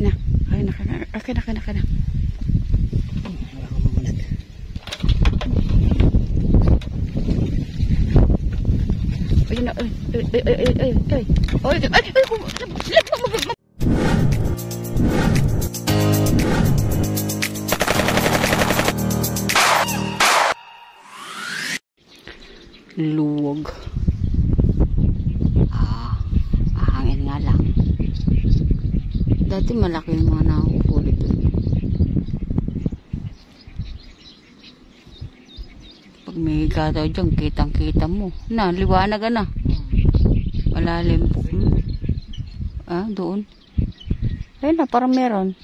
Na, akin na. Ayun na, luwag. Hangin nga lang. Dati malaki yung mga nakakupuli dun. Pag may gataw dyan, kitang-kita mo. Na, liwanag na. Malalim po. Doon. Ayun na, parang meron.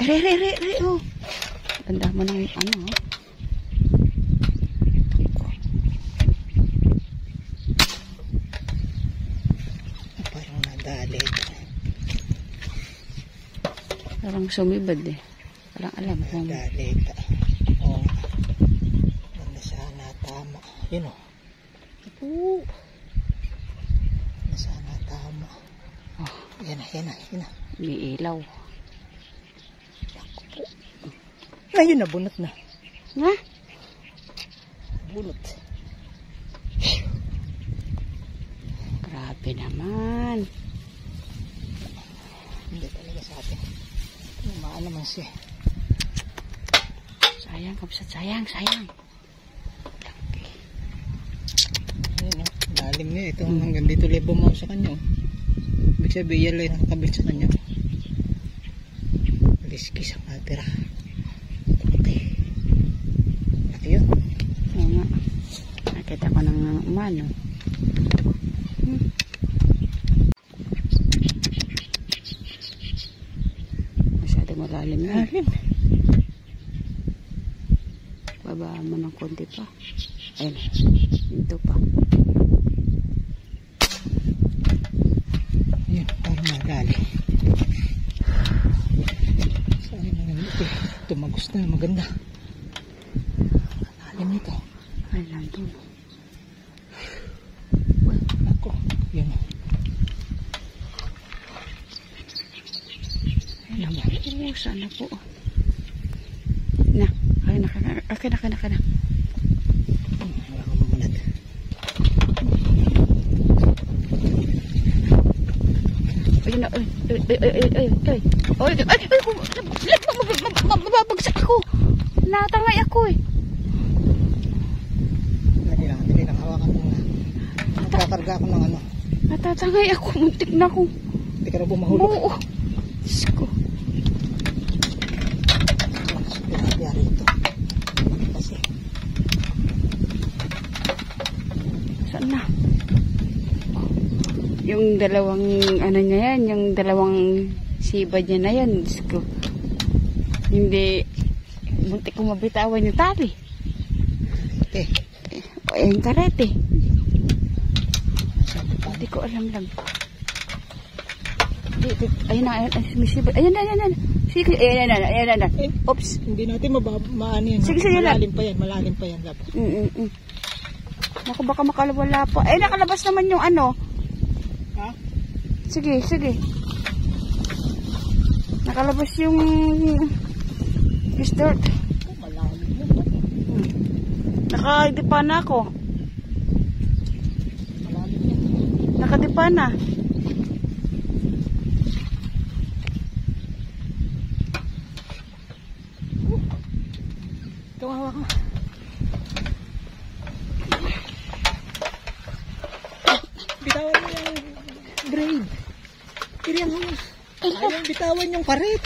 Re, oh. Ganda mo ng ano, oh. Parang nadalit. Parang sumibad eh. Parang alam ko. Nadalit. Oh. Ganda sana tama. Yun oh. Ganda sana tama. Oh. Yan na. May ilaw. Ayun na, bunot na. Ha? Bunot. Grabe naman. Hindi talaga sa atin. Tumaan naman siya. Sayang, kapsat. Sayang. Ayun o, lalim niya. Ito hanggang dito lebo mo sa kanya. Ibig sabihin, yan lang nakakabit sa kanya. Liskis ang natira. Ayun. Oo nga. Nakita ko ng umano. Masyado malalim na. Baba mo ng konti pa. Ayun. Ito pa. Ayun, parang malalim. Saan naman ito? Tumagos na, maganda. Lalim nito. Ay, nandun. Ako, yun. Ay, naman. Sana po. Na, akin na. Ayun na, mababagsak ako. Natangay ako eh. Hindi lang, hawakan mo na. Nagkakarga ako ng ano. Natatangay ako, muntik na ako. Hindi ka na bumahulog. Oo. Diyos ko. Pinagayari ito. Kasi. Saan na? Yung dalawang, ano niya yan, yung dalawang siba niya na yan. Diyos ko. Hindi, muntik ko mabitawan yung tali. Yung karete. Hindi ko alam lang. Ayun na, may siba. Ayun na. Sige, ayun na. Oops. Hindi natin maano yan. Sige, Malalim pa yan. Lab. Naku, baka makalawala pa. Eh, nakalabas naman yung ano. Ha? Sige. Nakalabas yung dirt. Malalim yun. Nakadipa na ako. Malalim yan. Nakadipa na. Kawawa ka. Bitawan mo yung braid. Kiriyan mo. Ayaw bitawan yung karit.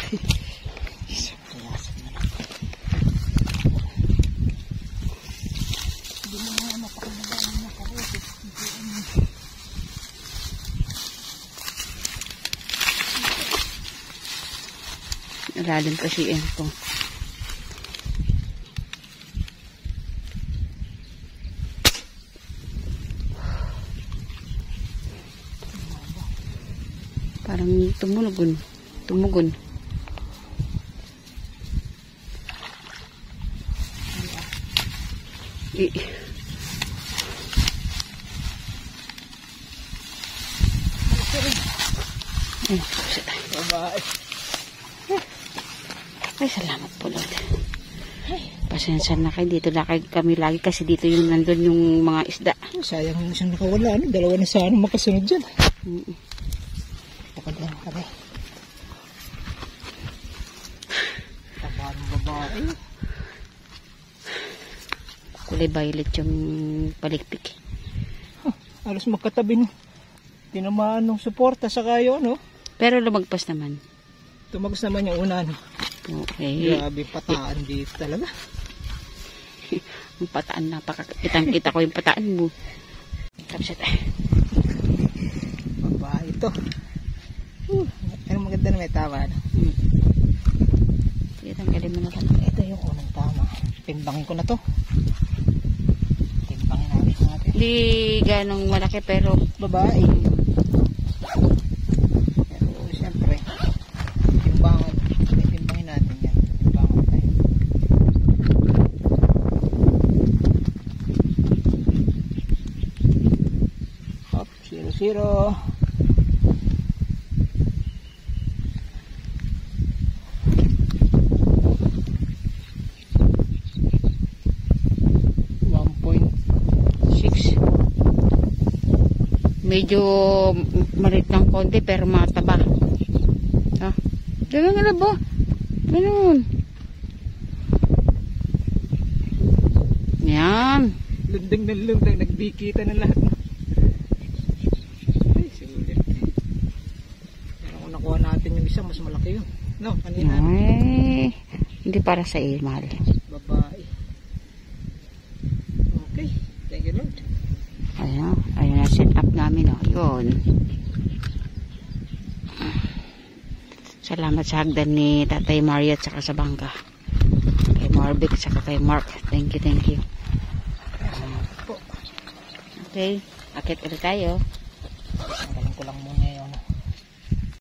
Lalim kasi yan po. Parang tumugon. Tumugon. Bye-bye. Ay, salamat po, Lord. Pasensya na kayo. Dito na kayo kami lagi kasi dito yung nandun yung mga isda. Sayang na siyang nakawala. Dalawa na sana makasunod dyan. Pakad lang kami. Tabaan babae. Kulay violet yung palikpik. Alos magkatabi no. Tinamaan ng suporta sa kayo, no? Pero lumagpas naman. Tumagos naman yung una, no? Okay. Grabe, pataan dito talaga. Yung pataan, napakakitang-kita ko yung pataan mo. Kapsat. Babae ito. Pero maganda na may tama, no? Sige, tanggalin mo na ka. Ito yung unang tama. Timbangin ko na to. Timbangin natin. Hindi ganong malaki pero Babae. Pero siyempre, timbangan. Timbangin natin yan. Timbangan tayo. Hop, 0-0. medyo malit ng konti pero mataba. Ah, ganun nga ba? Ganun. Yan. Lundeng ng lundeng, nagbikita na lahat. Ay, sulit. Pero kung nakuha natin yung isa, mas malaki yun. No, kanina. Ay, hindi para sa mahal. Babae. Okay, thank you Lord. Ayun na set up namin, oh. Yun. Salamat sa hagdan ni Tatay Mario at saka sa bangka. Kay Marvic at saka kay Mark. Thank you. Okay, akit ulit tayo. Tanggalin ko lang muna